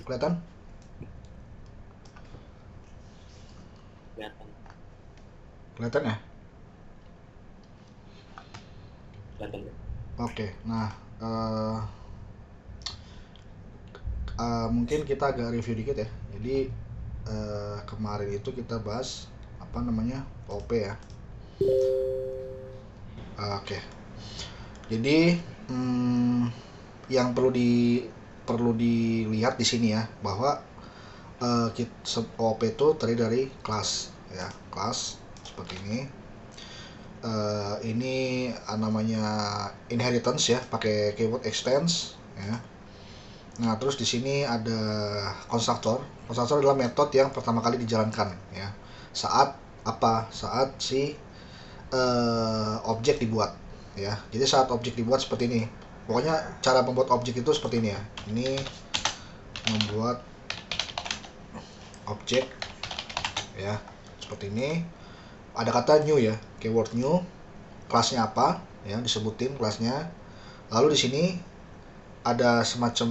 Kelihatan? Kelihatan. Kelihatan ya? Kelihatan. Oke, nah eh, mungkin kita agak review dikit ya. Jadi kemarin itu kita bahas apa namanya OP ya. Oke, jadi yang perlu dilihat di sini ya bahwa OP itu terdiri dari kelas ya, kelas seperti ini. Ini namanya inheritance ya, pakai keyword extends ya. Nah, terus di sini ada konstruktor. Konstruktor adalah metode yang pertama kali dijalankan ya. Saat apa? Saat si objek dibuat ya. Jadi saat objek dibuat seperti ini. Pokoknya cara membuat objek itu seperti ini ya. Ini membuat objek ya. Seperti ini. Ada kata new ya, keyword new. Kelasnya apa? Ya, disebutin kelasnya. Lalu di sini ada semacam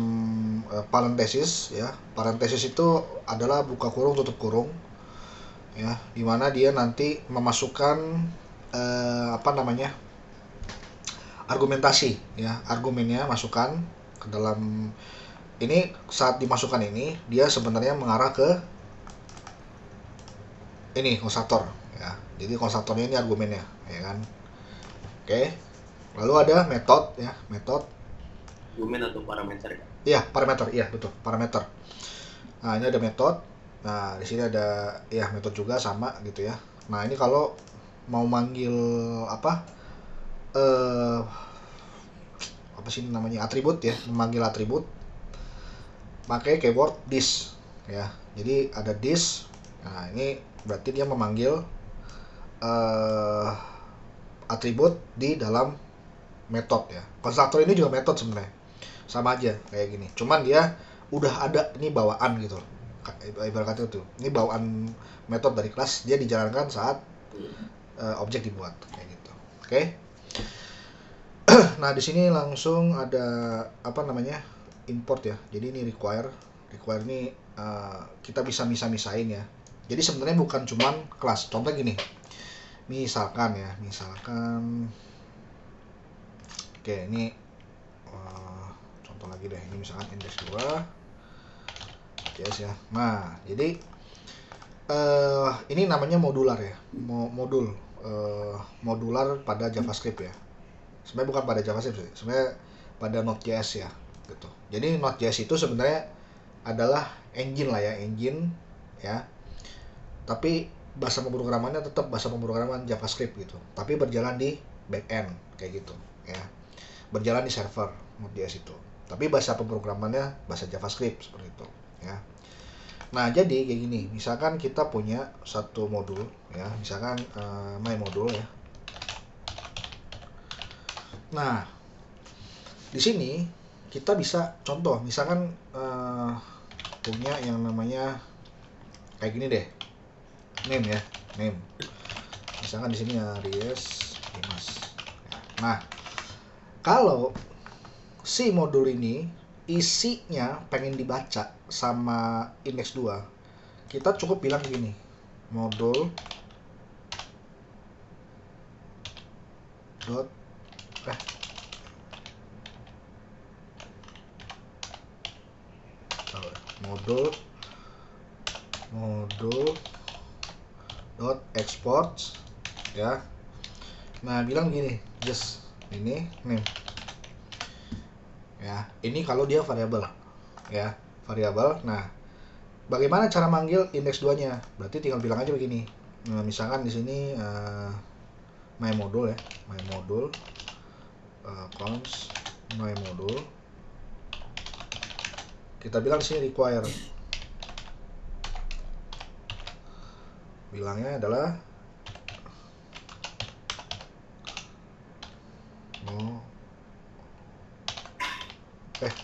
parenthesis ya. Parenthesis itu adalah buka kurung tutup kurung ya, dimana dia nanti memasukkan apa namanya argumentasi ya, argumennya masukkan ke dalam ini. Saat dimasukkan ini dia sebenarnya mengarah ke ini konstruktor ya, jadi konstruktornya ini argumennya ya kan. Oke, lalu ada metode ya, metode Argumen atau parameter ya? iya parameter, iya betul parameter. Nah, ini ada metode. Nah, di sini ada ya metode juga sama gitu ya. Nah, ini kalau mau manggil apa apa sih namanya atribut ya, memanggil atribut pakai keyword this ya. Jadi ada this. Nah, ini berarti dia memanggil atribut di dalam metode ya. Konstruktor ini juga metode sebenarnya. Sama aja kayak gini. Cuman dia udah ada ini bawaan gitu. Ibarat kata itu. Ini bawaan metode dari kelas, dia dijalankan saat objek dibuat kayak gitu. Oke. Nah, di sini langsung ada apa namanya? Import ya. Jadi ini require ini kita bisa misahin ya. Jadi sebenarnya bukan cuman kelas. Contoh gini. Misalkan ya, oke, ini contoh lagi deh. Ini misalkan index 2 yes ya. Nah, jadi ini namanya modular ya. Modul modular pada JavaScript ya. Sebenarnya bukan pada JavaScript sih. Sebenarnya pada Node.js ya gitu. Jadi Node.js itu sebenarnya adalah engine lah ya, engine ya. Tapi bahasa pemrogramannya tetap bahasa pemrograman JavaScript gitu. Tapi berjalan di backend kayak gitu ya. Berjalan di server Node.js itu. Tapi bahasa pemrogramannya bahasa JavaScript seperti itu ya. Nah, jadi kayak gini, misalkan kita punya satu modul ya, misalkan my modul ya. Nah, di sini kita bisa contoh, misalkan punya yang namanya kayak gini deh, name ya, name. Misalkan di sini Aries Dimas. Nah, kalau si modul ini isinya pengen dibaca sama index 2, kita cukup bilang gini, modul dot modul dot export ya. Nah, bilang gini, just ini name ya. Ini kalau dia variabel ya, variabel. Nah, bagaimana cara manggil index 2-nya? Berarti tinggal bilang aja begini. Nah, misalkan di sini my modul ya, my modul const my modul. Kita bilang di sini require. Bilangnya adalah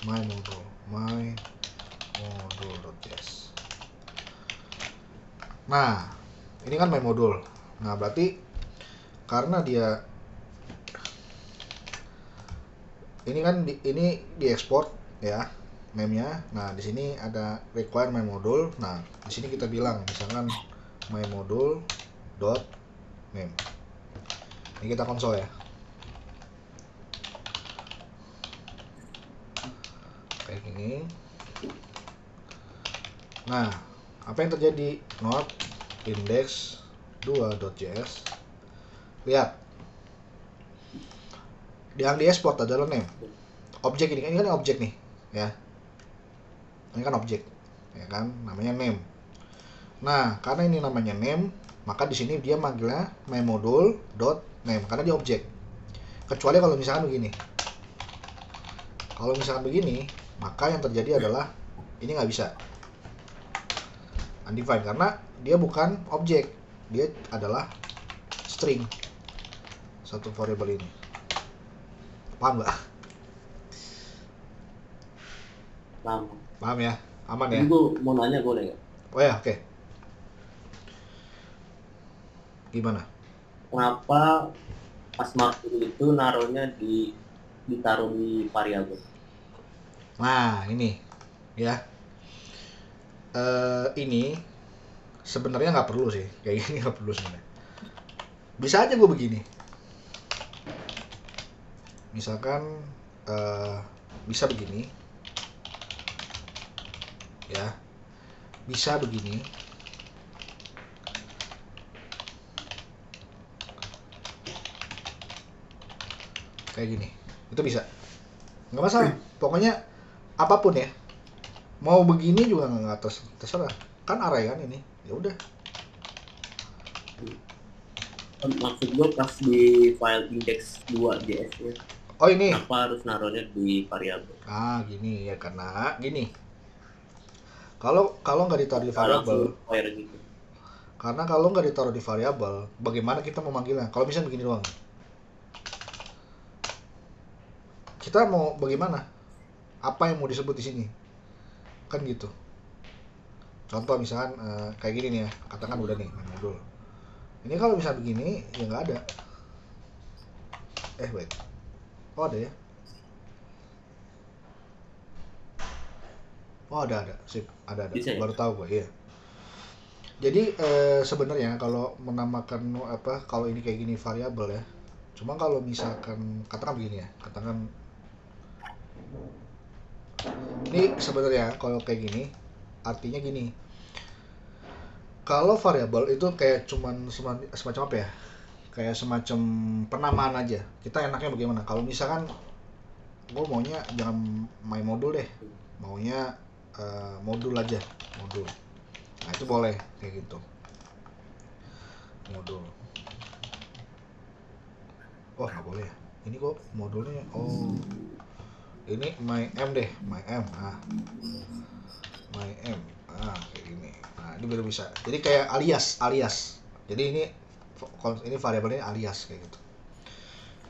my modul.js. Nah, ini kan my modul. Nah, berarti karena dia ini kan ini diekspor ya, name-nya. Nah, di sini ada require my module. Nah, di sini kita bilang misalkan my module dot name. Ini kita konsol ya. Kayak gini. Nah, apa yang terjadi? Not index 2.js. Lihat. Yang diekspor adalah name. Objek ini kan objek nih, ya. Ini kan objek, ya kan? Namanya name. Nah, karena ini namanya name, maka di sini dia manggilnya myModule.name karena dia objek. Kecuali kalau misalkan begini. Kalau misalkan begini, maka yang terjadi adalah ini nggak bisa undefined karena dia bukan objek, dia adalah string satu variable ini. Paham nggak? Paham ya? Aman ya? Ini gue mau nanya boleh nggak? Oh ya, oke. Gimana? Kenapa pas modul itu naruhnya ditaruh di variabel? Nah, ini ya. Ini sebenarnya nggak perlu sih, kayak gini nggak perlu sebenarnya. Bisa aja gue begini. Misalkan bisa begini, ya, bisa begini. Kayak gini, itu bisa, nggak masalah. Pokoknya apapun ya, mau begini juga nggak terserah. Kan array kan ini, ya udah. Maksud gue pas di file index 2.js nya, Oh ini, kenapa harus naruhnya di variabel? gini ya, karena gini. Kalau nggak ditaruh di variabel, Gitu. karena kalau nggak ditaruh di variabel, bagaimana kita memanggilnya? Kalau misalnya begini doang, kita mau bagaimana? Apa yang mau disebut di sini? Kan gitu. Contoh misalkan kayak gini nih ya, katakan udah nih modul. Ini kalau bisa begini ya nggak ada. Wait, oh ada ya? Oh ada, sip, ada. Bisa ya? Baru tahu gue, iya. Jadi sebenarnya kalau menamakan kalau ini kayak gini variabel ya. Cuma kalau misalkan katakan begini ya, katakan ini sebenarnya kalau kayak gini artinya gini. Kalau variabel itu kayak cuman semacam apa ya? Kayak semacam penamaan aja. Kita enaknya bagaimana? Kalau misalkan gue maunya jangan my module deh, maunya modul aja, modul. Nah itu boleh kayak gitu, modul. Oh nggak boleh ya? Ini kok modulnya? Oh ini my m deh, my m. My m. Kayak gini. Nah ini baru bisa. Jadi kayak alias. Jadi ini variabelnya alias kayak gitu.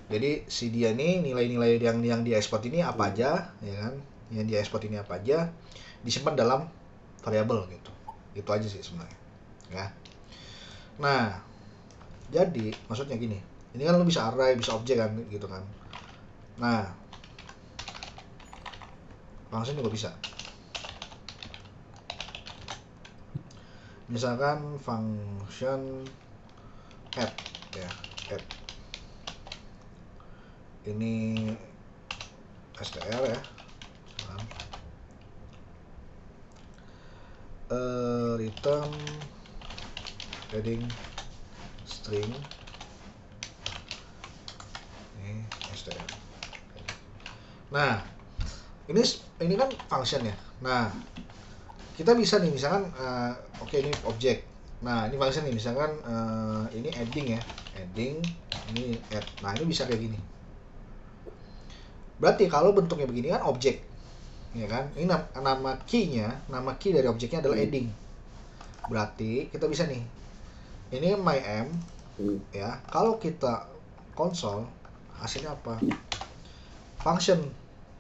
Jadi si dia nih nilai-nilai yang dia ekspor ini apa aja, ya kan? Yang dia ekspor ini apa aja disimpan dalam variabel gitu. Itu aja sih sebenarnya. Ya. Nah, jadi maksudnya gini. Ini kan lu bisa array, bisa objek kan gitu kan. Nah, function juga bisa. Misalkan function add ya, add. Ini str ya. Return heading string ini str. Nah, ini kan function ya. Nah, kita bisa nih misalkan oke, ini objek. Nah, ini function nih misalkan ini adding ya. Adding ini add. Nah, ini bisa kayak gini. Berarti kalau bentuknya begini kan objek. Ya kan? Ini nama key dari objeknya adalah adding. Berarti kita bisa nih. Ini my m ya. Kalau kita konsol hasilnya apa? Function.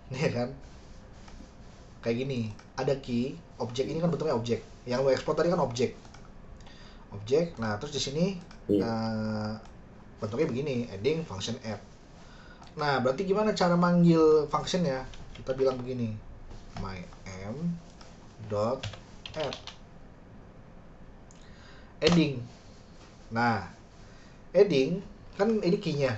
Ya kan? Kayak gini. Ada key, objek ini kan bentuknya objek. Yang lo ekspor tadi kan objek. Nah, terus di sini bentuknya begini, adding function add. Nah, berarti gimana cara manggil functionnya? Kita bilang begini, my dot add adding. Nah, adding kan ini key-nya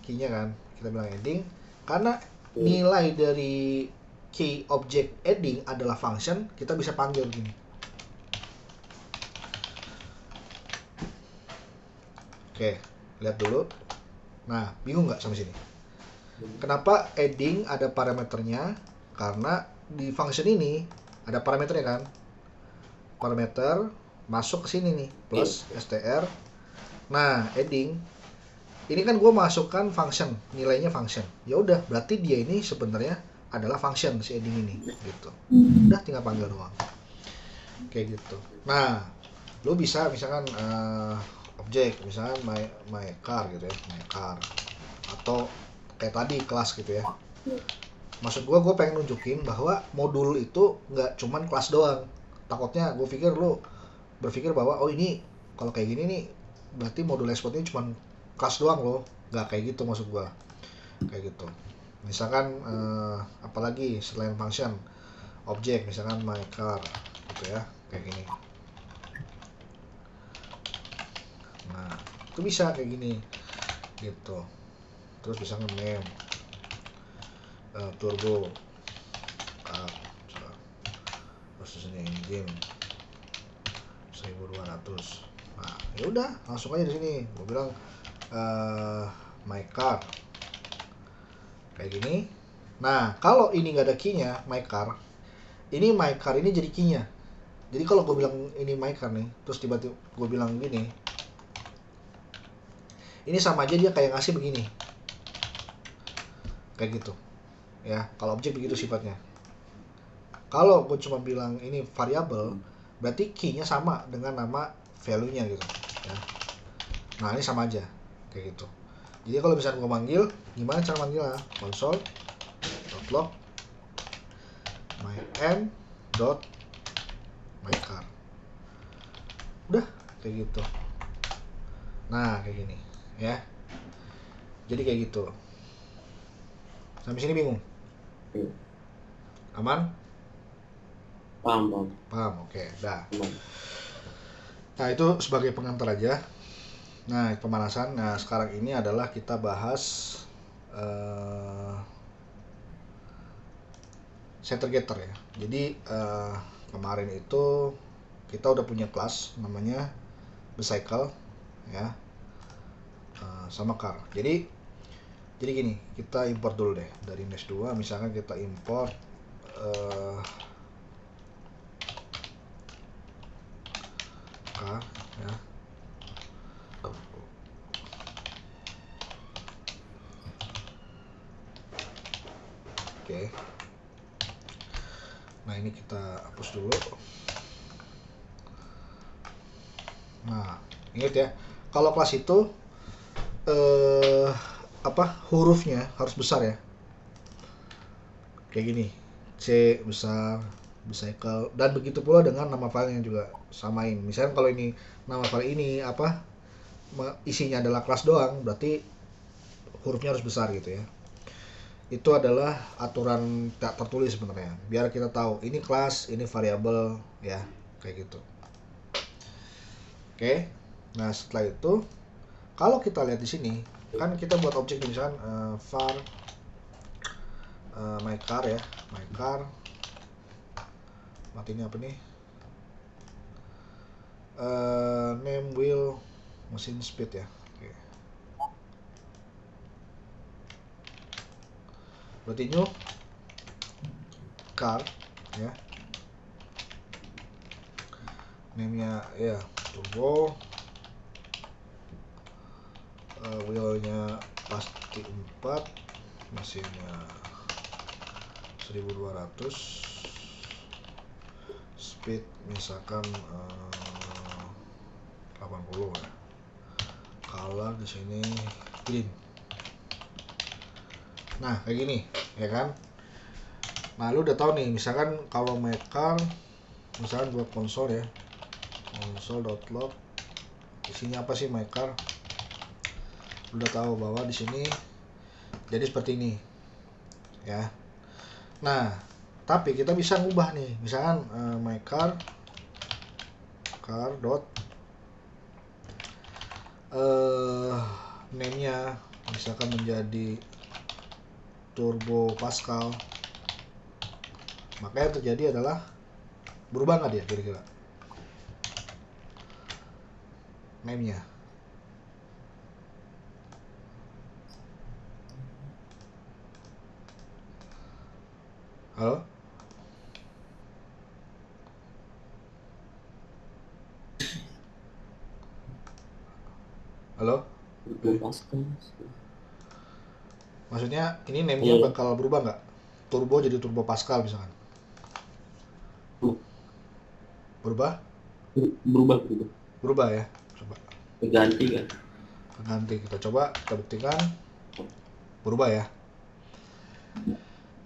kan kita bilang adding karena nilai dari key object adding adalah function, kita bisa panggil gini. Oke, lihat dulu. Nah, bingung nggak sampai sini? Kenapa adding ada parameternya? Karena di function ini ada parameternya kan. Parameter masuk ke sini nih, plus str. Nah, adding ini kan gue masukkan function, nilainya function. Ya udah, berarti dia ini sebenarnya adalah function si adding ini gitu. Udah tinggal panggil doang. Kayak gitu. Nah, lu bisa misalkan objek misalkan my car gitu ya, my car, atau kayak tadi kelas gitu ya. Maksud gue pengen nunjukin bahwa modul itu nggak cuman kelas doang. Takutnya gue pikir lu berpikir bahwa oh ini kalau kayak gini nih berarti modul export ini cuman kelas doang loh. Nggak kayak gitu maksud gue. Kayak gitu. Misalkan apalagi selain function, objek misalkan my car gitu ya, kayak gini. Nah, itu bisa kayak gini gitu. Terus bisa nge-name turbo terus ini engine 1200. Nah, ya udah langsung aja di sini gue bilang my car kayak gini. Nah, kalau ini nggak ada key-nya my car ini jadi key-nya. Jadi kalau gue bilang ini my car nih, terus tiba-tiba gue bilang gini, ini sama aja dia kayak ngasih begini, kayak gitu ya. Kalau objek begitu sifatnya. Kalau gue cuma bilang ini variabel, berarti key-nya sama dengan nama value-nya gitu ya. Nah, ini sama aja kayak gitu. Jadi kalau misalnya gue manggil, gimana cara manggilnya? Console.log my m dot my car. Udah kayak gitu. Nah, kayak gini ya. Jadi kayak gitu. Sampai sini bingung? Aman? Paham. Oke, dah. Nah, itu sebagai pengantar aja. Nah, pemanasan. Nah, sekarang ini adalah kita bahas setter getter ya. Jadi kemarin itu kita udah punya kelas namanya bicycle ya, sama car. Jadi gini, kita import dulu deh dari Nest 2. Misalkan kita import car ya. Oke. Nah, ini kita hapus dulu. Nah, ingat ya, kalau kelas itu hurufnya harus besar ya. Kayak gini, C besar, bicycle, dan begitu pula dengan nama filenya juga samain. Misalnya kalau ini nama file ini isinya adalah kelas doang, berarti hurufnya harus besar gitu ya. Itu adalah aturan tak tertulis sebenarnya, biar kita tahu ini kelas, ini variabel ya, kayak gitu. Oke. Nah, setelah itu kalau kita lihat di sini kan kita buat objek misalkan var my car ya, my car. Mati ini apa nih? Name wheel mesin speed ya. Oke. Berarti new car ya. Name-nya ya turbo. Wheelnya pasti 4, mesinnya 1200, speed misalkan 80 ya. Color di sini green. Nah, kayak gini ya kan. Nah, lu udah tahu nih, misalkan kalau my car misalkan buat konsol ya, console.log isinya apa sih my car, udah tahu bahwa di sini jadi seperti ini ya. Nah, Tapi kita bisa ngubah nih, misalkan my car dot name-nya misalkan menjadi Turbo Pascal. Maka yang terjadi adalah berubah nggak dia kira-kira name-nya? Halo? Halo? Turbo Pascal. Maksudnya ini name-nya bakal berubah nggak? Turbo jadi Turbo Pascal misalkan. Berubah? Berubah ya. Coba. Ganti kan? Ganti, kita coba, kita buktikan. Berubah ya.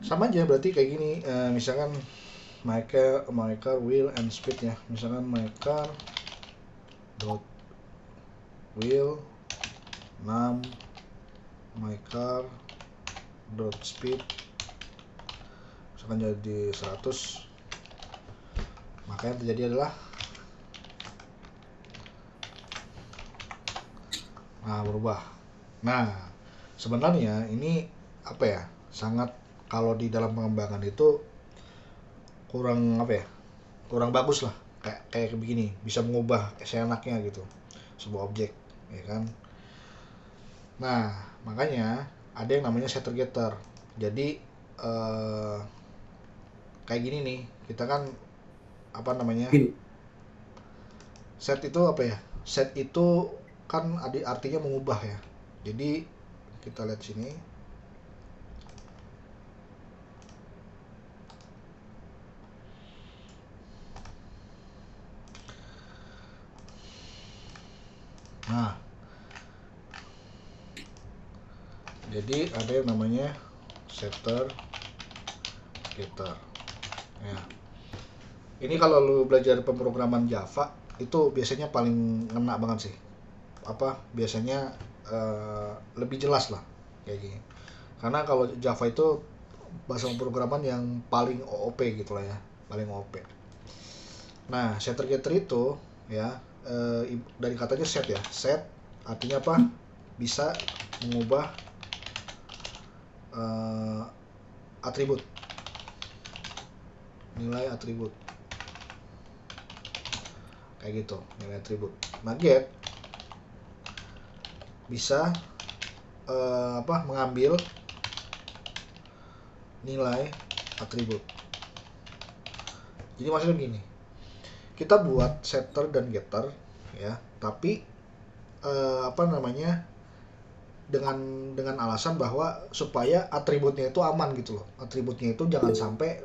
Sama aja berarti kayak gini. Misalkan my car wheel and speed ya. Misalkan my car dot wheel 6, my car dot speed misalkan jadi 100, maka yang terjadi adalah berubah. Nah, sebenarnya ini apa ya, sangat, kalau di dalam pengembangan itu kurang apa ya, kurang bagus lah, kayak begini, bisa mengubah seenaknya gitu sebuah objek, ya kan. Nah, makanya ada yang namanya setter getter. Jadi kayak gini nih, kita kan apa namanya, set itu apa ya, set itu kan artinya mengubah ya. Jadi kita lihat sini, nah jadi ada yang namanya setter getter ya. Ini kalau lu belajar pemrograman Java itu biasanya paling ngena banget sih, apa biasanya lebih jelas lah kayak gini, karena kalau Java itu bahasa pemrograman yang paling OOP gitu lah ya, paling OOP. Nah, setter getter itu ya, dari katanya set ya, set artinya apa, bisa mengubah atribut, nilai atribut kayak gitu, nilai atribut. Nah, get bisa mengambil nilai atribut. Jadi maksudnya gini, kita buat setter dan getter ya, tapi dengan alasan bahwa supaya atributnya itu aman gitu loh. Atributnya itu jangan sampai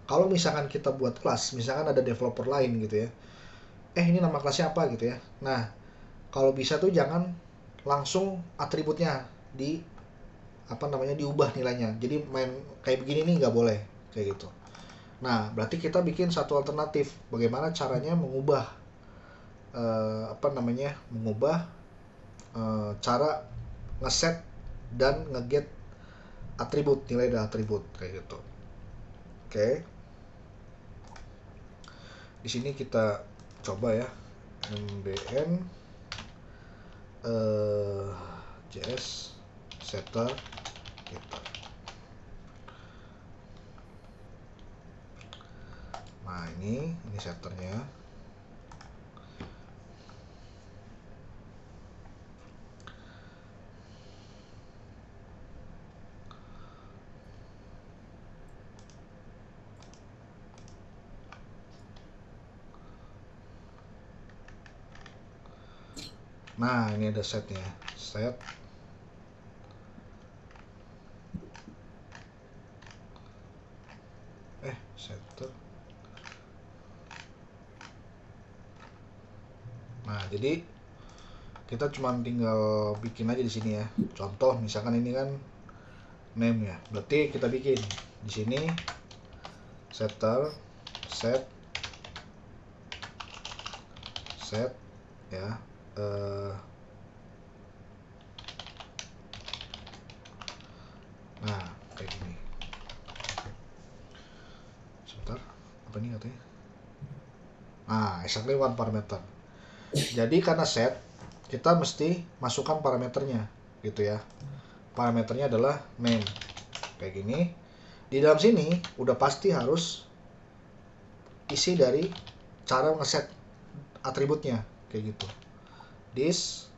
kalau misalkan kita buat kelas, misalkan ada developer lain gitu ya, ini nama kelasnya apa gitu ya. Nah, kalau bisa tuh jangan langsung atributnya diubah nilainya. Jadi main kayak begini nih nggak boleh kayak gitu. Nah, berarti kita bikin satu alternatif bagaimana caranya mengubah cara ngeset dan ngeget atribut, nilai dan atribut kayak gitu. Oke. Di sini kita coba ya, mbn js setter getter. Nah, ini setternya. Nah, ini ada setnya, set setter. Nah, jadi kita cuma tinggal bikin aja di sini ya. Contoh misalkan ini kan name ya, berarti kita bikin di sini setter set ya, nah kayak gini. apa nih katanya, nah exactly one parameter. Jadi karena set, kita mesti masukkan parameternya gitu ya. Parameternya adalah name kayak gini. Di dalam sini udah pasti harus isi dari cara ngeset atributnya kayak gitu. This,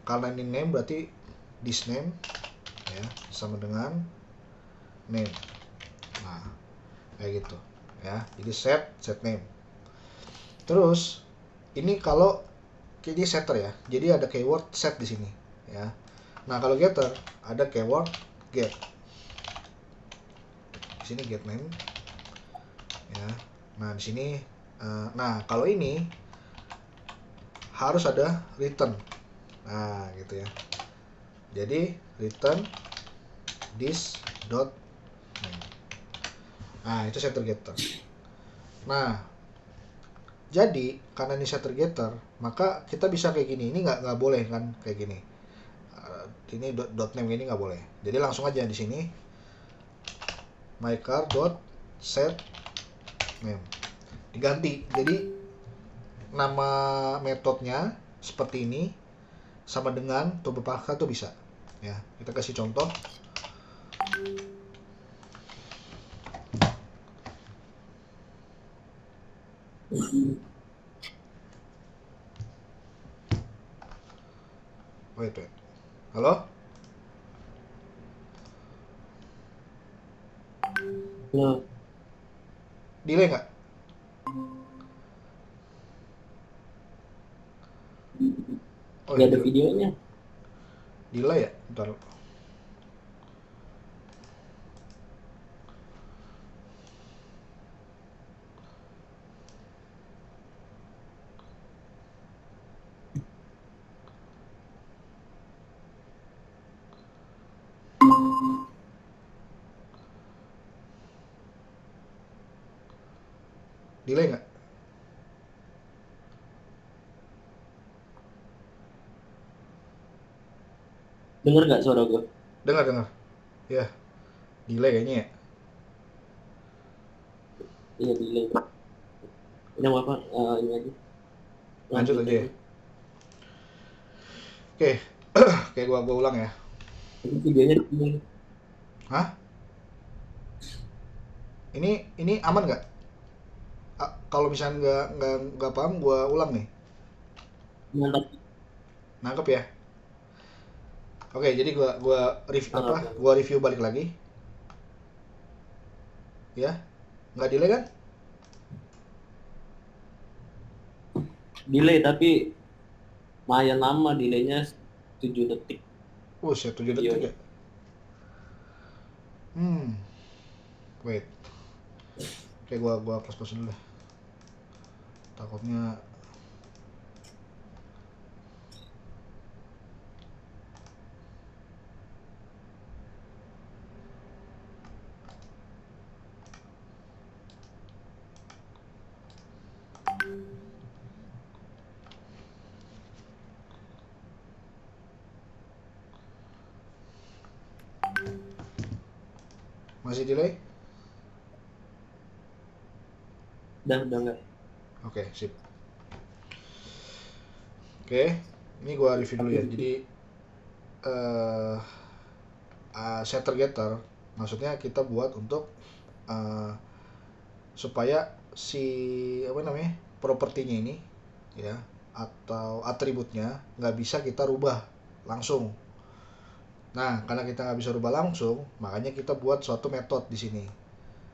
karena ini name berarti this name ya sama dengan name. Nah kayak gitu ya. Jadi set name. Terus ini kalau ini setter ya, jadi ada keyword set di sini ya. Nah kalau getter ada keyword get. Di sini get name ya. Nah di sini nah kalau ini harus ada return. Nah gitu ya. Jadi return this dot name. Nah itu setter getter. Nah jadi karena ini setter getter, maka kita bisa kayak gini. Ini nggak boleh kan kayak gini. Ini dot name ini nggak boleh. Jadi langsung aja di sini mycar dot set name diganti. Jadi nama metodenya seperti ini sama dengan tombol pangkat tuh bisa. Ya kita kasih contoh. Wait. Halo? Halo. Delay nggak? Oh, Nggak ya, ada videonya. delay ya? Bentar. Delay nggak? Dengar nggak suara gue? Dengar. Ya, delay kayaknya ya. Iya delay. Ini apa? Ini aja. Lanjut aja ya. Oke, kayak gua ulang ya. Ini videonya delay. Hah? Ini aman nggak? Kalau misalnya nggak paham, gua ulang nih. Mantap. Nangkep ya? Oke, jadi Mantap. gua review balik lagi. Ya, nggak delay kan? Delay tapi lumayan lama delaynya 7 detik 7 detik videonya. ya. Wait. Oke, gua close dulu deh. Takutnya masih delay. Udah nggak. Oke, sip. Oke, ini gua review dulu ya. Jadi setter getter maksudnya kita buat untuk supaya si apa namanya propertinya ini ya atau atributnya nggak bisa kita rubah langsung. Nah karena kita nggak bisa rubah langsung, makanya kita buat suatu metode di sini,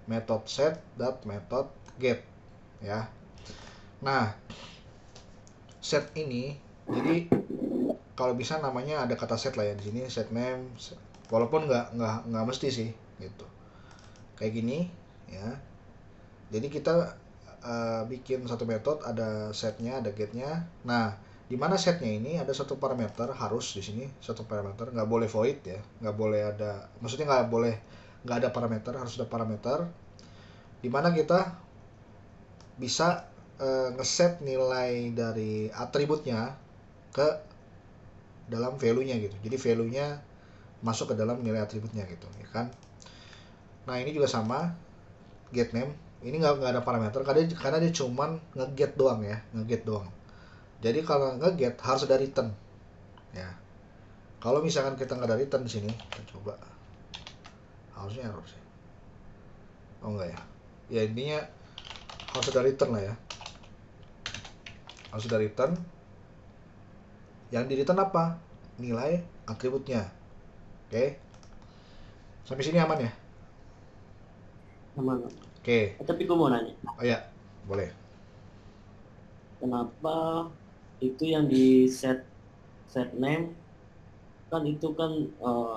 metode set dan metode get ya. Nah set ini jadi kalau bisa namanya ada kata set lah ya di sini, set name, walaupun nggak mesti sih gitu kayak gini ya. Jadi kita bikin satu metode, ada setnya ada getnya. Nah di mana setnya ini ada satu parameter, harus di sini satu parameter, nggak boleh void ya, nggak boleh ada, maksudnya nggak ada parameter, harus ada parameter di mana kita bisa ngeset nilai dari atributnya ke dalam value-nya gitu. Jadi value-nya masuk ke dalam nilai atributnya gitu ya kan. Nah ini juga sama, get name Ini nggak ada parameter karena dia cuman nge-get doang ya, nge-get doang. Jadi kalau nge-get harus ada return ya. Kalau misalkan kita nggak ada return di sini, kita coba, harusnya error sih. Oh enggak ya. Ya intinya harus ada return lah ya. Harus ada return. Yang di return apa? Nilai atributnya. Oke. Sampai sini aman ya? Aman. Oke. Tapi gue mau nanya, Oh ya, boleh. kenapa itu yang di set set name kan itu kan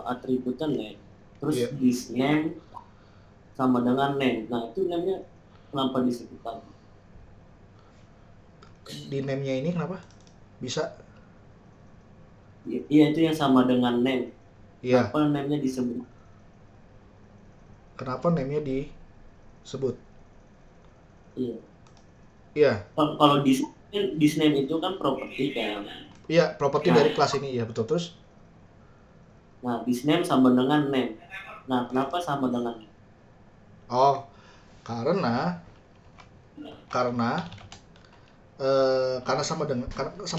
atributnya name, terus Iya. this name sama dengan name. Nah itu name-nya kenapa disebutkan? Di name-nya ini kenapa? Bisa? Iya itu yang sama dengan name. Iya. Kenapa name-nya disebut? Kenapa name-nya disebut? Iya. Iya. Kalau this name itu kan properti kan. Iya, properti Nah, dari kelas ini. Iya, betul. Terus? nah this name sama dengan name. Nah kenapa sama dengan name? Oh, karena karena sama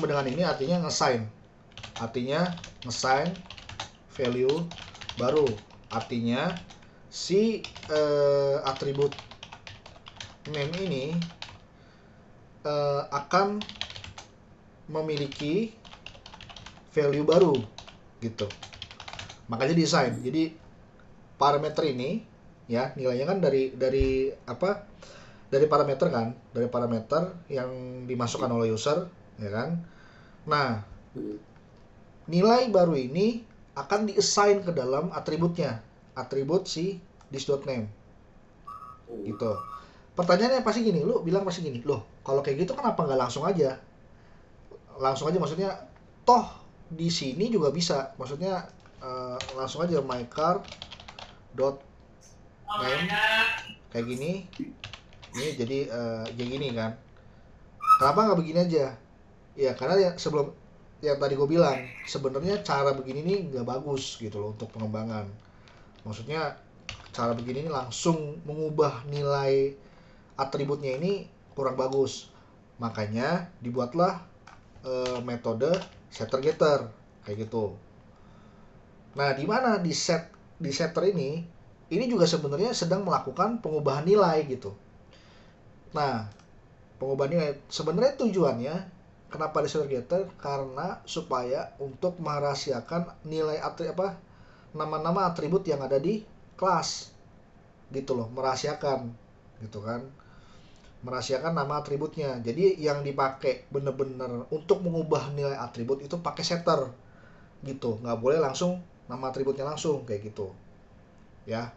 dengan ini artinya nge-assign. Artinya nge-assign value baru. Artinya si atribut name ini akan memiliki value baru gitu. Makanya desain. Jadi parameter ini ya nilainya kan dari apa? Dari parameter kan, dari parameter yang dimasukkan oleh user, ya kan? Nah, nilai baru ini akan diassign ke dalam atributnya, atribut si this.name. Gitu. Pertanyaannya pasti gini, lu bilang pasti gini, loh kalau kayak gitu kenapa nggak langsung aja? Langsung aja maksudnya, toh di sini juga bisa, maksudnya langsung aja my car dot name kayak gini, ini jadi kayak gini kan? Kenapa nggak begini aja? Ya karena sebelum yang tadi gue bilang, sebenarnya cara begini nih nggak bagus gitu loh untuk pengembangan. Maksudnya cara begini nih langsung mengubah nilai atributnya ini kurang bagus. Makanya dibuatlah metode setter getter kayak gitu. Nah, di mana di setter ini juga sebenarnya sedang melakukan pengubahan nilai gitu. Nah, pengubahan nilai sebenarnya tujuannya kenapa di setter getter, karena supaya untuk merahasiakan nilai nama-nama atribut yang ada di kelas gitu loh, merahasiakan gitu kan, merahasiakan nama atributnya. Jadi yang dipakai bener-bener untuk mengubah nilai atribut itu pakai setter gitu, nggak boleh langsung nama atributnya langsung kayak gitu ya,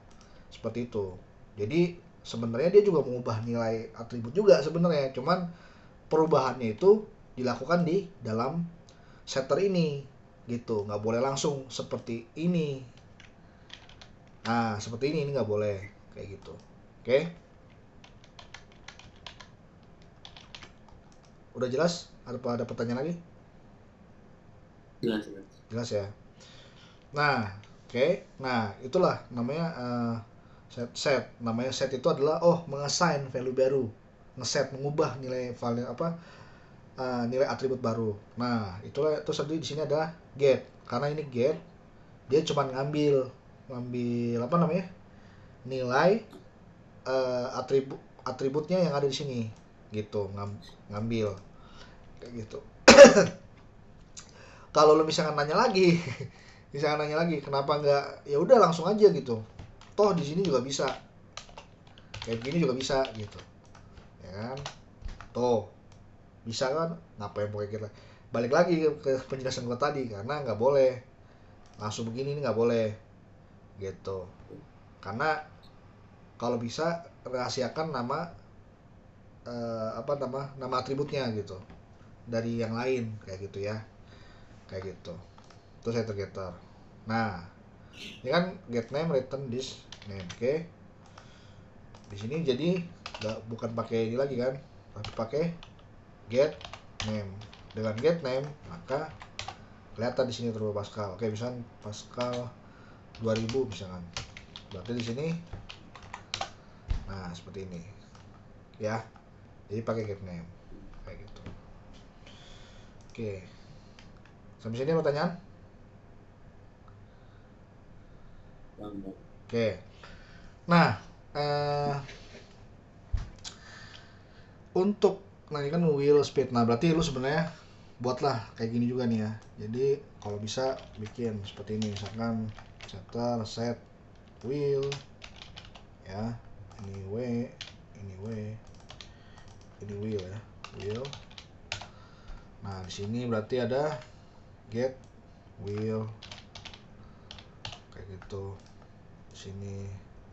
seperti itu. Jadi sebenarnya dia juga mengubah nilai atribut juga sebenarnya, cuman perubahannya itu dilakukan di dalam setter ini gitu, nggak boleh langsung seperti ini. Nah seperti ini nggak boleh kayak gitu. Oke, udah jelas? Ada pertanyaan lagi? Jelas. Jelas ya. Nah oke, nah itulah namanya set. Namanya set itu adalah mengassign value baru, ngeset, mengubah nilai value nilai atribut baru. Nah itulah, terus tadi di sini ada get, karena ini get dia cuma ngambil apa namanya, nilai atributnya yang ada di sini gitu, ngambil kayak gitu. Kalau lo misalkan nanya lagi kenapa nggak ya udah langsung aja gitu, toh di sini juga bisa kayak gini juga bisa gitu ya kan, tuh bisa kan, ngapain pakai kita balik lagi ke penjelasan gue tadi, karena nggak boleh langsung begini, ini nggak boleh gitu. Karena kalau bisa rahasiakan nama nama atributnya gitu dari yang lain kayak gitu ya, kayak gitu. Itu saya getter. Nah ini kan get name return this name. Oke, di sini jadi bukan pakai ini lagi kan, tapi pakai get name. Dengan get name maka kelihatan di sini turbo Pascal. Oke, misalkan Pascal 2000 misalkan, berarti di sini nah seperti ini ya. Jadi pakai get name kayak gitu. Oke, sampai sini pertanyaan. Oke, nah untuk ini kan wheel speed, nah berarti lu sebenarnya buatlah kayak gini juga nih ya. Jadi kalau bisa bikin seperti ini, misalkan setter set wheel ya, ini w, ini w, ini wheel ya, wheel. Nah di sini berarti ada get wheel kayak gitu. Di sini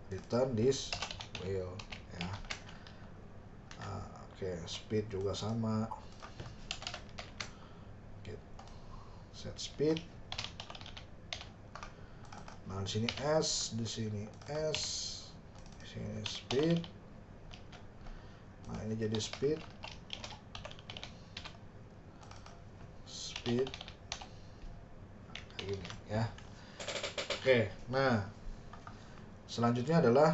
return this wheel ya. Oke, speed juga sama. Get set speed. Nah di sini s, di sini s, di sini speed. Nah ini jadi speed, speed kayak gini ya. Oke, nah selanjutnya adalah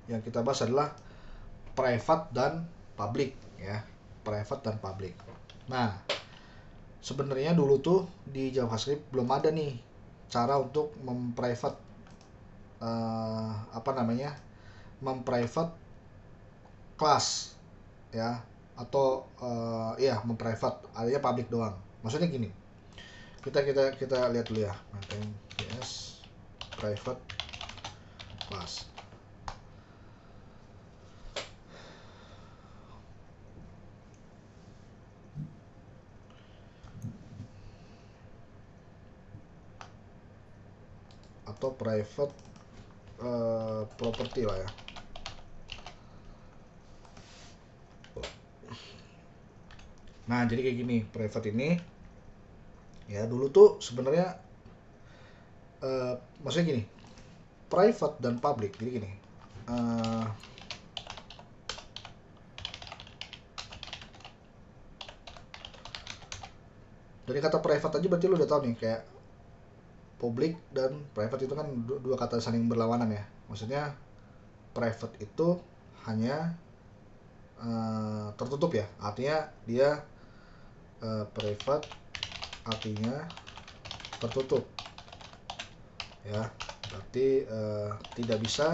yang kita bahas adalah private dan public ya, private dan public. Nah sebenarnya dulu tuh di JavaScript belum ada nih cara untuk memprivate memprivate kelas ya, atau ya memprivate, adanya public doang. Maksudnya gini, kita lihat dulu ya, maintain ps private class. Atau private property lah ya. Nah jadi kayak gini, private ini ya dulu tuh sebenarnya maksudnya gini, private dan public. Jadi gini, dari kata private aja berarti lu udah tahu nih, kayak public dan private itu kan dua kata saling berlawanan ya. Maksudnya private itu hanya tertutup ya, artinya dia private artinya tertutup ya, berarti tidak bisa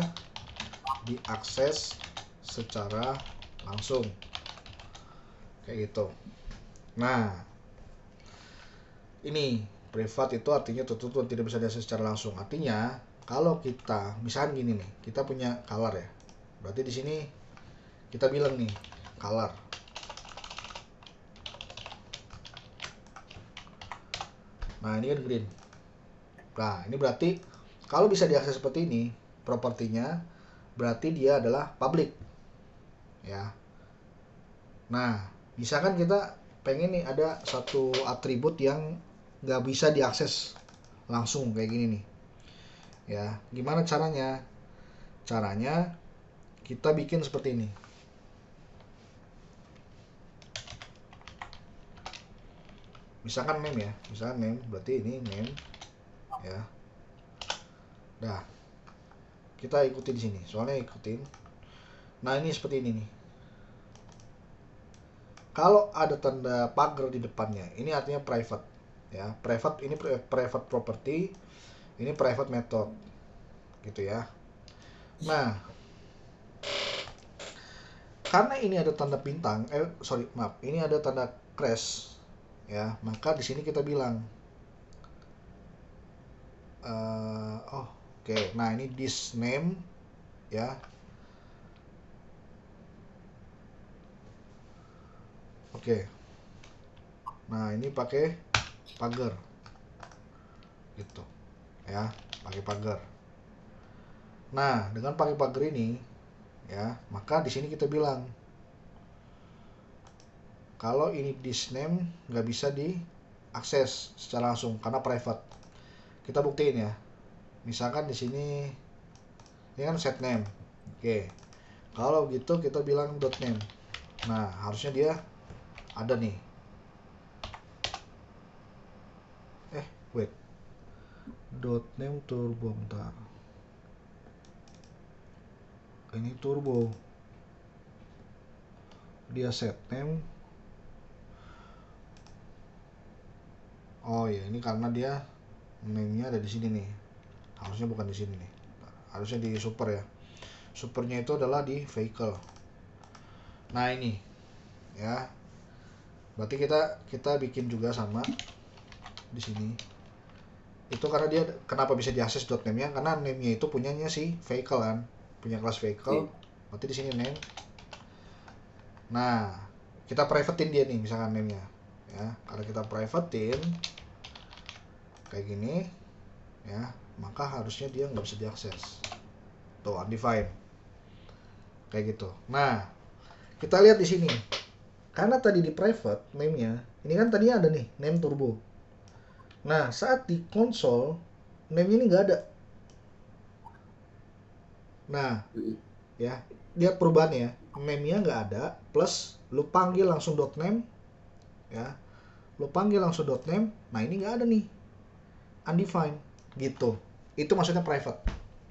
diakses secara langsung kayak gitu. Nah ini privat itu artinya tertutup, tidak bisa diakses secara langsung. Artinya kalau kita misalkan gini nih, kita punya color ya, berarti di sini kita bilang nih color. Nah ini kan green. Nah ini berarti kalau bisa diakses seperti ini propertinya, berarti dia adalah public ya. Nah misalkan kita pengen nih ada satu atribut yang nggak bisa diakses langsung kayak gini nih ya, gimana caranya? Caranya kita bikin seperti ini. Misalkan name ya, misalkan name, berarti ini name ya. Nah kita ikutin di sini, soalnya ikutin. Nah ini seperti ini nih, kalau ada tanda pagar di depannya ini artinya private ya. Private ini private property, ini private method gitu ya. Nah karena ini ada tanda bintang, ini ada tanda crash ya, maka di sini kita bilang oke. Nah ini this name ya. Oke. Nah ini pakai pagar gitu ya, pakai pagar. Nah dengan pakai pagar ini ya, maka di sini kita bilang kalau ini this name nggak bisa diakses secara langsung karena private. Kita buktiin ya, misalkan di sini ini kan set name. Oke, kalau gitu kita bilang dot name. Nah harusnya dia ada nih. Wait, dot name turbo, bentar. ini turbo, dia set name. Oh ya, ini karena dia name-nya ada di sini nih, harusnya bukan di sini nih, harusnya di super ya. Supernya itu adalah di vehicle. Nah ini ya, berarti kita bikin juga sama di sini. Itu karena dia kenapa bisa diakses .name-nya, karena name-nya itu punyanya si vehicle kan, punya kelas vehicle. Berarti di sini name. Nah kita privatein dia nih misalkan name-nya ya, kalau kita privatein kayak gini ya, maka harusnya dia nggak bisa diakses tuh, undefined kayak gitu. Nah kita lihat di sini, karena tadi di private name-nya ini kan tadinya ada nih name turbo. Nah saat di konsol name-nya ini nggak ada. Nah ya, lihat perubahannya ya, name-nya nggak ada, plus lu panggil langsung .name ya, lu panggil langsung .name. Nah ini nggak ada nih, undefined gitu. Itu maksudnya private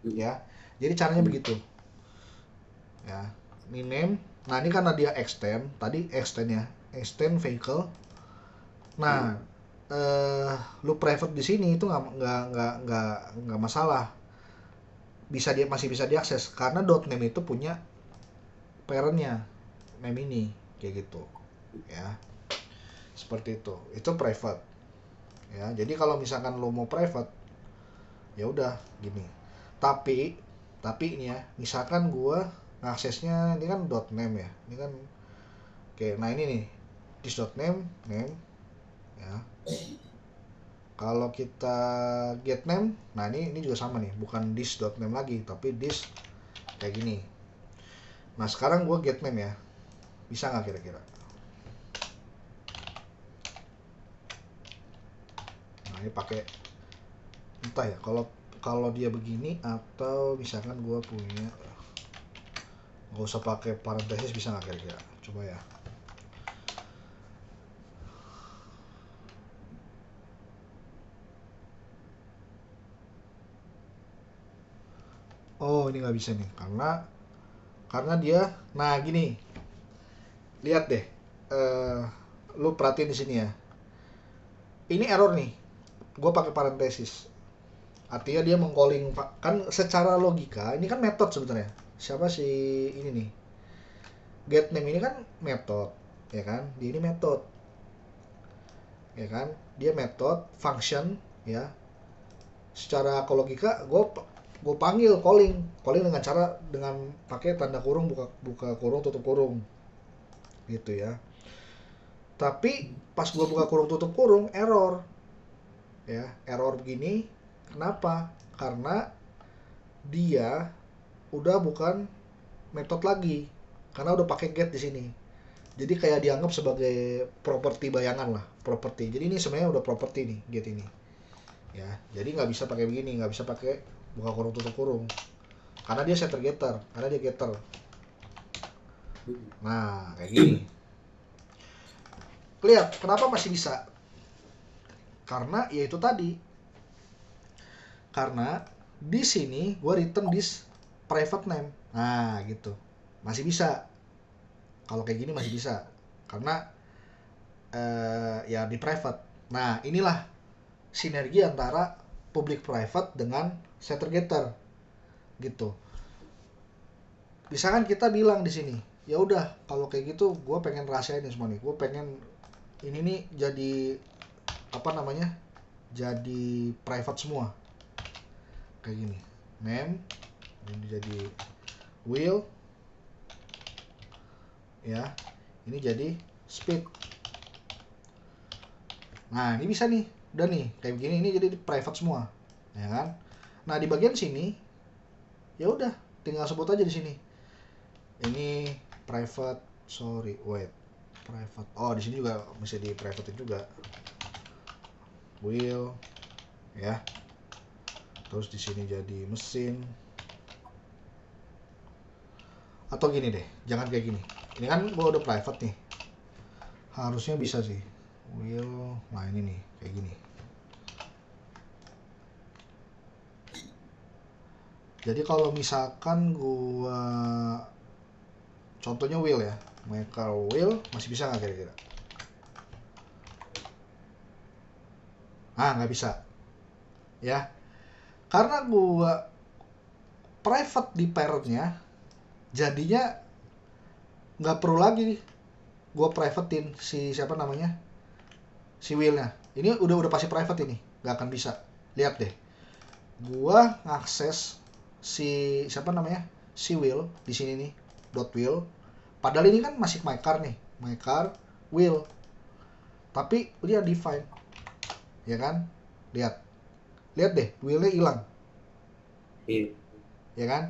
ya. Jadi caranya begitu ya. Ini name. Nah ini karena dia extend, tadi extend ya, extend vehicle. Nah lu private di sini itu nggak masalah, masih bisa diakses karena .name itu punya parentnya name ini kayak gitu ya, seperti itu private ya. Jadi kalau misalkan lo mau private ya udah gini. Tapi ini ya, misalkan gua ngaksesnya ini kan .name ya, ini kan oke. Nah ini nih this .name name ya. Kalau kita get name, nah ini juga sama nih, bukan this .name lagi tapi this kayak gini. Nah sekarang gua get name ya, bisa nggak kira-kira? Nah ini pakai entah ya, kalau dia begini, atau misalkan gue punya nggak usah pakai parenthesis, bisa nggak kira-kira? Coba ya. Oh ini nggak bisa nih, karena dia, nah gini, lihat deh, lu perhatiin di sini ya, ini error nih, gue pakai parenthesis, artinya dia mengcalling kan secara logika ini kan metode sebenarnya. Siapa sih ini nih, get name ini kan metode ya kan, dia ini metode ya kan, dia metode function ya. Secara logika gue panggil calling dengan pakai tanda kurung, buka kurung tutup kurung gitu ya. Tapi pas gue buka kurung tutup kurung error ya, error begini. Kenapa? Karena dia udah bukan metode lagi, karena udah pakai get di sini. Jadi kayak dianggap sebagai properti bayangan lah, properti. Jadi ini sebenarnya udah properti nih get ini ya. Jadi nggak bisa pakai begini, nggak bisa pakai buka kurung tutup kurung, karena dia setter getter, karena dia getter. Nah kayak gini. Lihat kenapa masih bisa, karena ya itu tadi, karena di sini gue return this private name. Nah gitu, masih bisa. Kalau kayak gini masih bisa karena ya di private. Nah inilah sinergi antara public private dengan setter getter gitu. Misalkan kita bilang di sini, ya udah kalau kayak gitu gue pengen rahasiain semua nih, gue pengen ini nih jadi apa namanya, jadi private semua kayak gini. Name ini jadi wheel ya, ini jadi speed. Nah ini bisa nih, udah nih kayak begini, ini jadi private semua ya kan. Nah di bagian sini ya udah tinggal sebut aja di sini, ini private, private. Oh di sini juga bisa di private juga, wheel ya. Terus di sini jadi mesin. Atau gini deh, jangan kayak gini. Ini kan gua udah private nih, harusnya bisa sih wheel. Nah ini nih kayak gini. Jadi kalau misalkan gua contohnya wheel ya, maker wheel masih bisa nggak kira-kira? Ah, nggak bisa ya, karena gua private di parentnya, jadinya nggak perlu lagi gua privatein si siapa namanya, si wheelnya. Ini udah pasti private, ini nggak akan bisa. Lihat deh, gua ngakses si siapa namanya, si wheel di sini nih, dot wheel. Padahal ini kan masih my car nih, my car wheel, tapi dia define, ya kan? Lihat, lihat deh, wheelnya hilang, Iya. ya kan?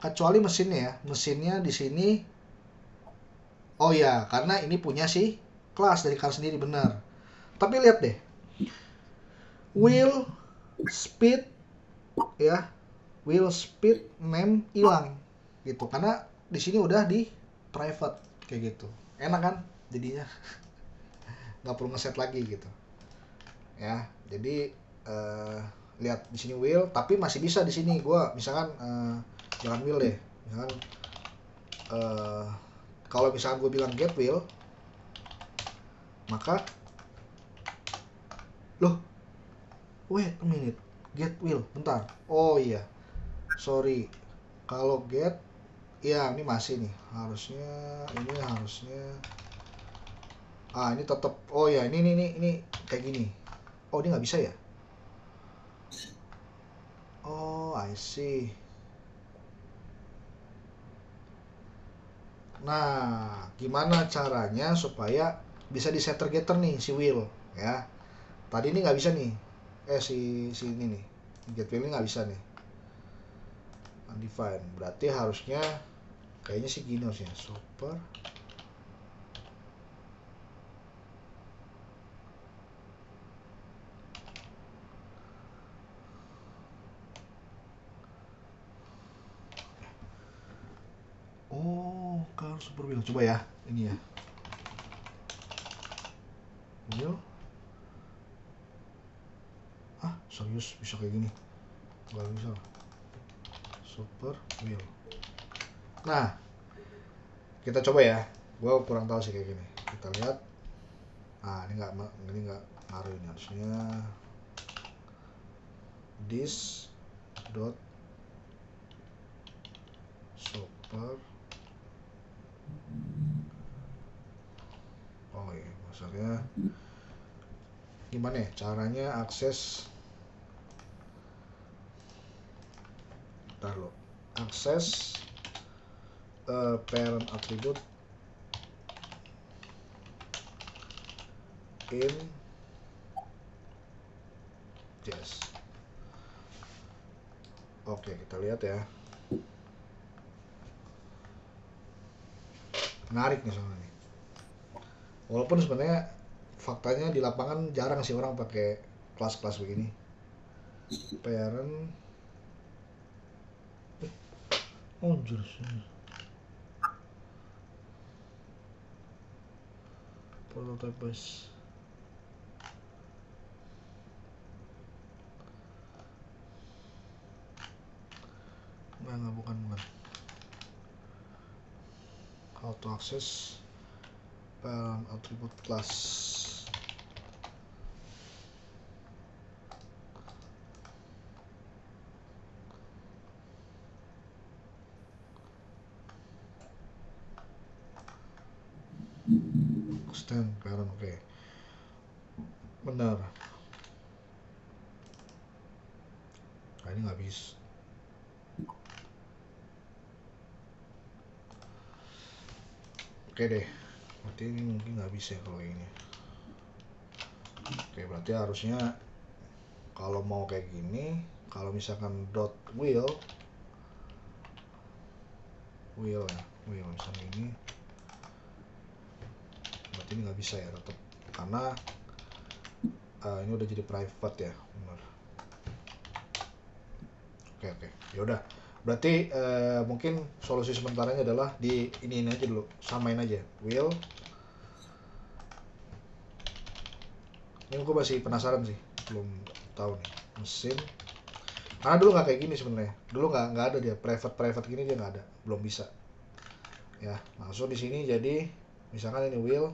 Kecuali mesinnya ya, mesinnya di sini. Oh ya, karena ini punya si kelas dari car sendiri, benar. Tapi lihat deh, wheel speed ya, wheel speed name hilang gitu, karena di sini udah di private kayak gitu. Enak kan jadinya, nggak perlu ngeset lagi gitu ya. Jadi lihat di sini wheel, tapi masih bisa di sini gua misalkan jangan wheel deh, misalkan eh, kalau misalkan gue bilang get wheel, maka loh, wait a minute, get wheel bentar, oh iya sorry, kalau get ya ini masih nih, harusnya ini harusnya ini tetap, oh ya ini kayak gini. Oh ini nggak bisa ya, oh I see. Nah gimana caranya supaya bisa di setter getter nih si wheel ya. Tadi ini nggak bisa nih, si ini nih, get wheel ini nggak bisa nih, undefined. Berarti harusnya kayaknya sih gini harusnya, super. Oh kan super wheel, coba ya ini ya, wheel. Serius bisa kayak gini? Nggak bisa. Super wheel. Nah kita coba ya, gue kurang tahu sih kayak gini, kita lihat. Ini nggak ngaruh, ini harusnya this dot super. Oh iya, maksudnya gimana ya caranya akses, ntar lo, akses parent attribute in JS. Oke kita lihat ya, menarik nih soalnya nih. Walaupun sebenarnya faktanya di lapangan jarang sih orang pakai kelas-kelas begini. Parent, oh jelas, prototype base. Enggak, bukan. How to access parent attribute class. Extend parent, oke. Benar. Nah, ini nggak bisa. Oke deh, berarti ini mungkin nggak bisa ya kalau ini. Oke, berarti harusnya kalau mau kayak gini, kalau misalkan dot wheel ya, wheel misalnya ini, berarti ini nggak bisa ya tetap, karena ini udah jadi private ya, benar. Oke, yaudah. Berarti mungkin solusi sementaranya adalah di ini aja dulu, samain aja wheel. Ini gue masih penasaran sih, belum tahu nih, mesin Karena dulu nggak kayak gini sebenarnya. Dulu nggak ada dia private gini, dia nggak ada, belum bisa. Ya, langsung di sini jadi misalkan ini will,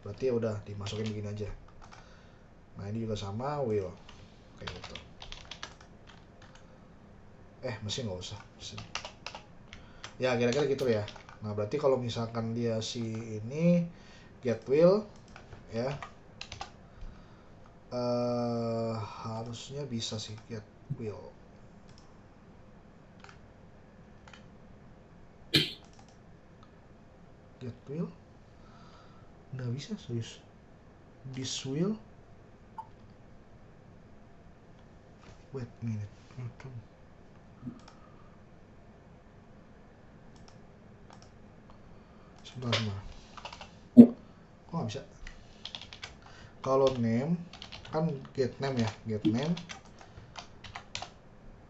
berarti ya udah dimasukin begini aja. Nah ini juga sama will kayak gitu. Mesin nggak usah. Mesin. Ya kira-kira gitu ya. Nah berarti kalau misalkan dia si ini get will ya, harusnya bisa sih get will. Get will nggak bisa serius. This will, wait a minute. Sebentar. Kok nggak bisa? Kalau name kan get name ya, get name.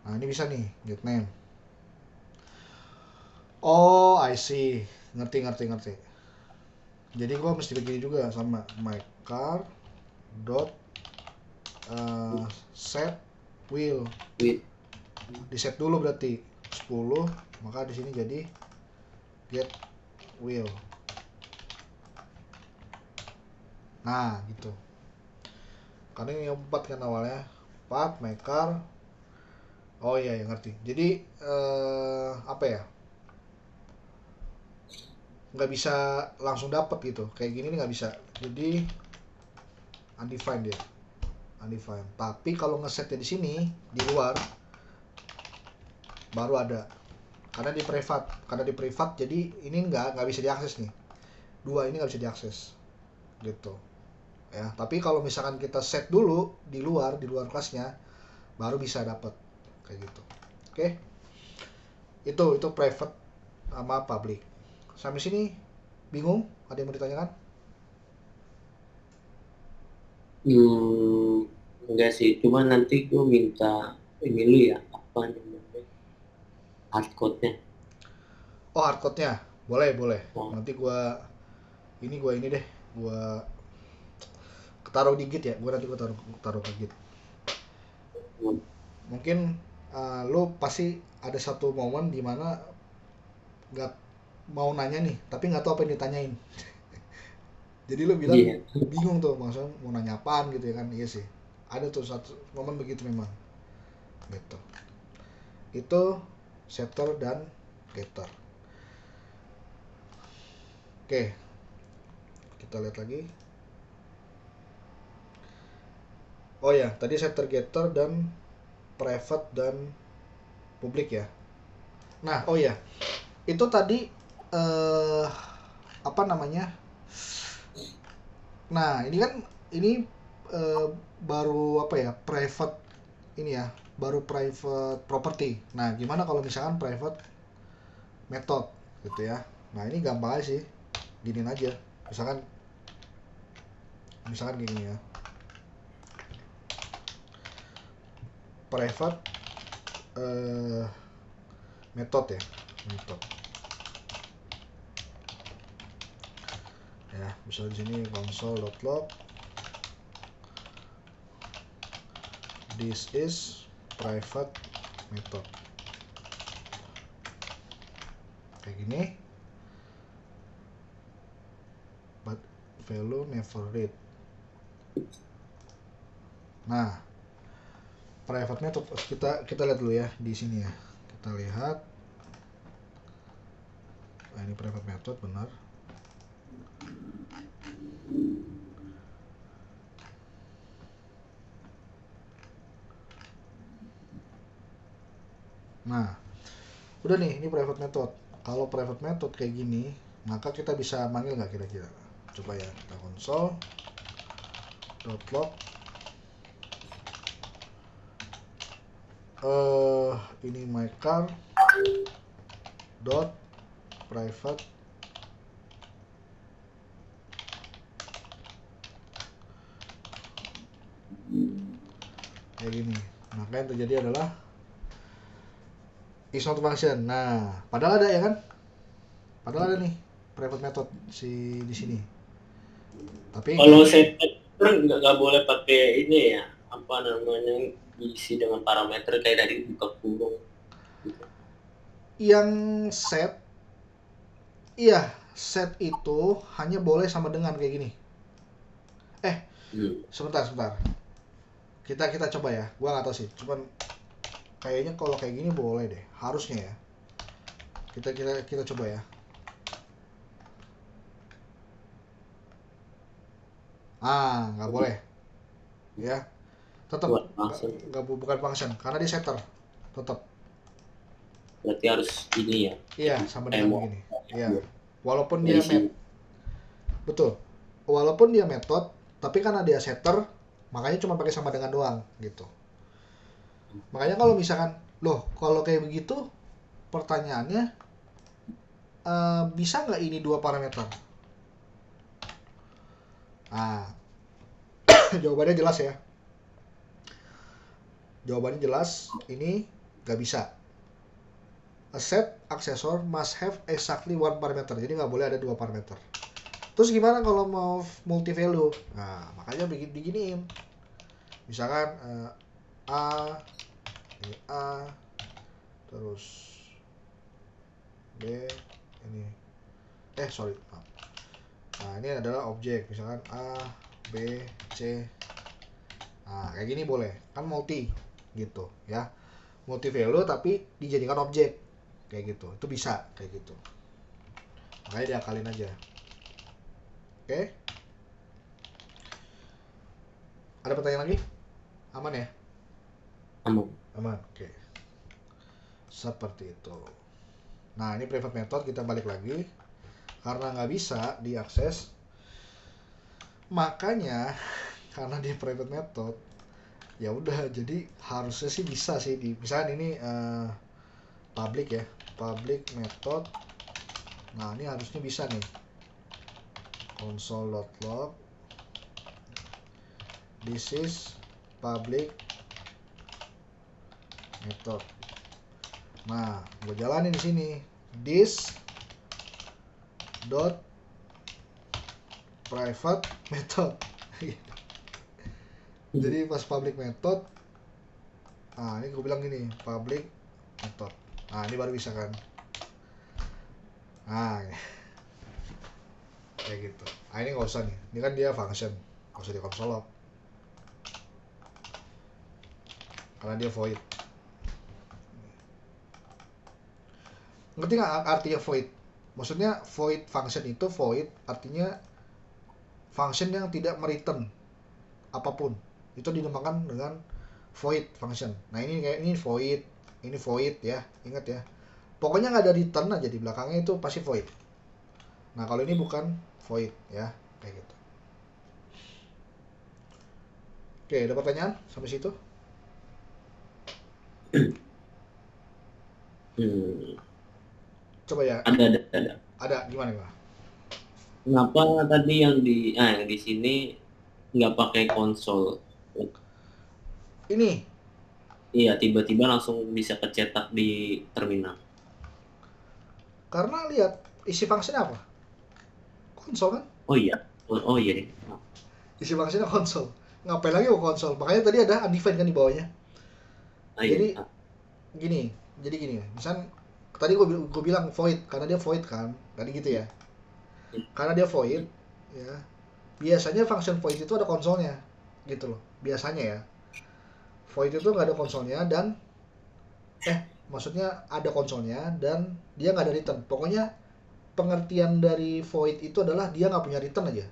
Nah ini bisa nih get name. Oh I see, ngerti. Jadi gua mesti begini juga sama my car dot set wheel. Di set dulu berarti 10, maka di sini jadi get wheel. Nah gitu, karena ini 4 kan awalnya 4 my car. Oh iya ya, ngerti. Jadi apa ya, nggak bisa langsung dapat gitu, kayak gini nih nggak bisa, jadi undefined dia, undefined. Tapi kalau ngesetnya di sini di luar baru ada, karena di privat jadi ini nggak bisa diakses nih, dua ini nggak bisa diakses gitu ya. Tapi kalau misalkan kita set dulu di luar kelasnya baru bisa dapat kayak gitu. Oke, itu private sama public. Sampai sini bingung? Ada yang mau ditanyakan? Enggak sih, cuma nanti gue minta ini lu ya, apa namanya, hardcode-nya. Oh hardcode-nya boleh Oh, nanti gua ini deh, gua taruh di git ya, nanti gua taruh ke git. Mungkin lu pasti ada satu momen dimana nggak mau nanya nih tapi nggak tahu apa yang ditanyain. Jadi lu bilang iya. bingung tuh maksudnya mau nanya apaan gitu ya kan. Iya sih, ada tuh satu momen begitu memang gitu. Itu setter dan getter. Oke, kita lihat lagi. Oh ya, tadi setter getter dan private dan publik ya. Nah, oh ya, itu tadi eh apa namanya? Nah, ini kan ini eh, baru apa ya? Private ini ya, baru private property. Nah, gimana kalau misalkan private method gitu ya? Nah, ini gampang aja sih. Giniin aja. Misalkan gini ya. Private method ya, method. Ya, misalnya di sini console.log this is private method. Kayak gini. But value never read. Nah, private method kita lihat dulu ya di sini ya. Kita lihat. Nah, ini private method benar. Nah, udah nih, ini private method. Kalau private method kayak gini, maka kita bisa manggil nggak kira-kira? Coba ya, kita console.log ini my car dot private kayak gini. Maka yang terjadi adalah is not function. Nah, padahal ada ya kan? Padahal ada nih private method di sini. Tapi Kalau setter nggak boleh pakai ini ya, apa namanya, diisi dengan parameter kayak dari buka kurung gitu. Yang set, iya, set itu hanya boleh sama dengan kayak gini. Sebentar. Kita coba ya. Gua nggak tahu sih. Cuman kayaknya kalau kayak gini boleh deh. Harusnya ya. Kita coba ya. Nggak boleh. Ya. Tetap Buat function nggak bukan function karena dia setter. Tetap. berarti harus ini ya, Iya, sama dengan mau begini. Iya. Walaupun dia dari sini. betul. Walaupun dia metode, tapi karena dia setter, makanya cuma pakai sama dengan doang gitu. Makanya kalau misalkan, loh, kalau kayak begitu, pertanyaannya bisa nggak ini dua parameter? Nah, jawabannya jelas ya. Jawabannya jelas, ini nggak bisa. A set accessor must have exactly one parameter. Jadi nggak boleh ada dua parameter. Terus gimana kalau mau multi value? Nah, makanya diginiin. Misalkan A, ini A, terus B, ini. Sorry. Nah, ini adalah objek. Misalkan A, B, C. Nah, kayak gini boleh. Kan multi gitu ya. Multi value tapi dijadikan objek. Kayak gitu. Itu bisa kayak gitu. Makanya diakalin aja. Oke? Ada pertanyaan lagi? Aman ya? Aman. Oke. Seperti itu. Nah, ini private method, kita balik lagi. Karena nggak bisa diakses, makanya karena di private method, ya udah, jadi harusnya sih bisa sih di, misalnya ini public ya, public method. Nah, ini harusnya bisa nih, console.log, this is public method. Nah, gue jalanin di sini, this dot private method. Jadi pas public method, nah ini gue bilang gini, public method. Nah, ini baru bisa kan. Nah, kayak gitu. Nah, ini nggak usah nih, ini kan dia function, nggak usah di console log karena dia void. Ngerti nggak artinya void? Maksudnya void function itu, void artinya function yang tidak mereturn apapun. Itu dinamakan dengan void function. Nah, ini kayak ini void ya, ingat ya. Pokoknya nggak ada return aja di belakangnya, itu pasti void. Nah, kalau ini bukan void ya, kayak gitu. Oke, ada pertanyaan sampai situ? Coba ya. Ada gimana? Kenapa tadi yang di sini nggak pakai konsol? Ini Iya, tiba-tiba langsung bisa kecetak di terminal. karena lihat isi function apa? Konsol kan? Oh iya, oh iya deh. Isi functionnya konsol. Ngapain lagi mau konsol? Makanya tadi ada undefined kan di bawahnya. Ah, iya. Jadi gini, misal tadi gue bilang void karena dia void kan, tadi gitu ya. Karena dia void, ya. Biasanya function void itu ada konsolnya, gitu loh. Biasanya ya. Void itu nggak ada konsolnya dan maksudnya ada konsolnya dan dia nggak ada return. Pokoknya pengertian dari void itu adalah dia nggak punya return aja.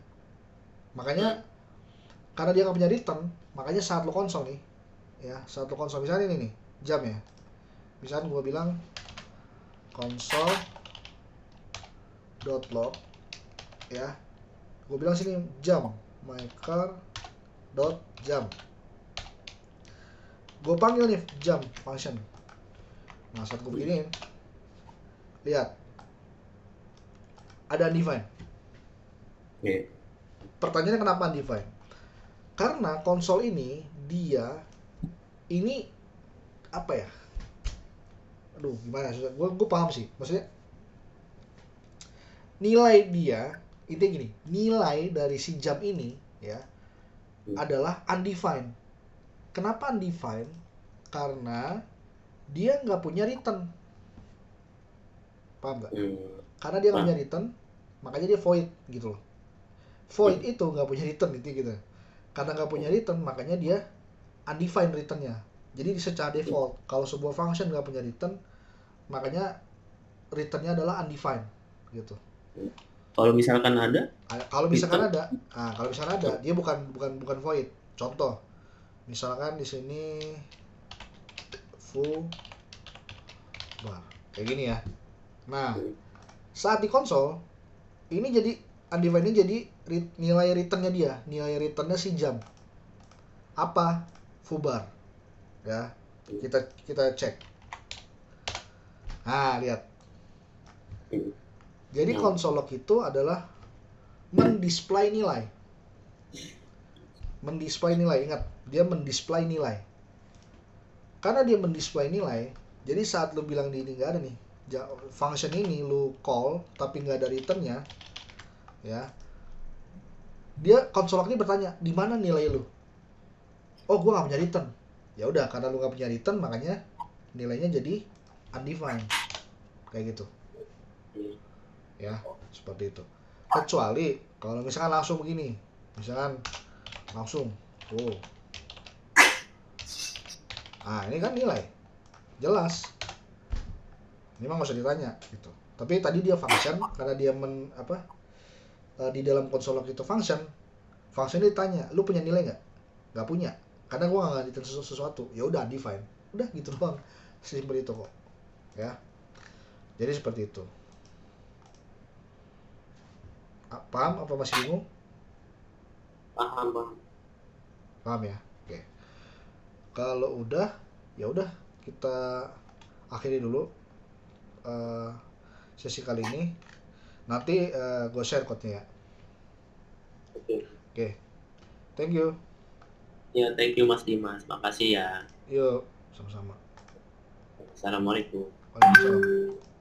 Makanya karena dia nggak punya return, makanya saat lo konsol nih, ya, saat lo konsol misalnya ini nih, jam ya. Misalnya gue bilang console.log ya, gue bilang sini jam mycar.jam, gue panggil nih jam function. Nah, saat gue beginiin, lihat ada undefined. Pertanyaannya kenapa undefined? Karena konsol ini dia ini apa ya, aduh gimana, gue paham sih, maksudnya nilai dia intinya gini, nilai dari si jam ini ya adalah undefined. Kenapa undefined? Karena dia nggak punya return. Paham nggak? Karena dia nggak punya return, makanya dia void gitu loh. Void itu nggak punya return itu gitu. Karena nggak punya return, makanya dia undefined returnnya. Jadi secara default, kalau sebuah function nggak punya return, makanya returnnya adalah undefined gitu. Kalau misalkan ada? Kalau misalkan ada, kalau misalkan ada, dia bukan void. Contoh, misalkan di sini full bar kayak gini ya. Nah, saat di konsol ini jadi undefined ini jadi nilai returnnya dia, nilai returnnya si jam apa fubar ya. Kita cek. Nah, lihat. Jadi console log itu adalah mendisplay nilai. Mendisplay nilai, ingat, dia mendisplay nilai. Karena dia mendisplay nilai, jadi saat lu bilang di ini nggak ada nih, function ini lu call tapi nggak ada returnnya, ya, dia console log ini bertanya di mana nilai lu. Oh, gua nggak punya return. Ya udah, karena lu nggak punya return, makanya nilainya jadi undefined kayak gitu ya, seperti itu. Kecuali kalau misalkan langsung begini, misalkan langsung ini kan nilai jelas, ini mah nggak usah ditanya gitu. Tapi tadi dia function, karena dia di dalam konsol log itu function ini ditanya lu punya nilai nggak punya, karena gua nggak ngeliatin sesuatu, ya udah undefined, udah gitu doang, simpel itu kok ya. Jadi seperti itu. Paham apa masih bingung? Paham ya. Oke, kalau udah ya udah, kita akhiri dulu sesi kali ini. Nanti gue share code-nya ya. Oke. Thank you. Ya, thank you Mas Dimas, makasih ya. Yuk, sama-sama. Assalamualaikum. Waalaikumsalam.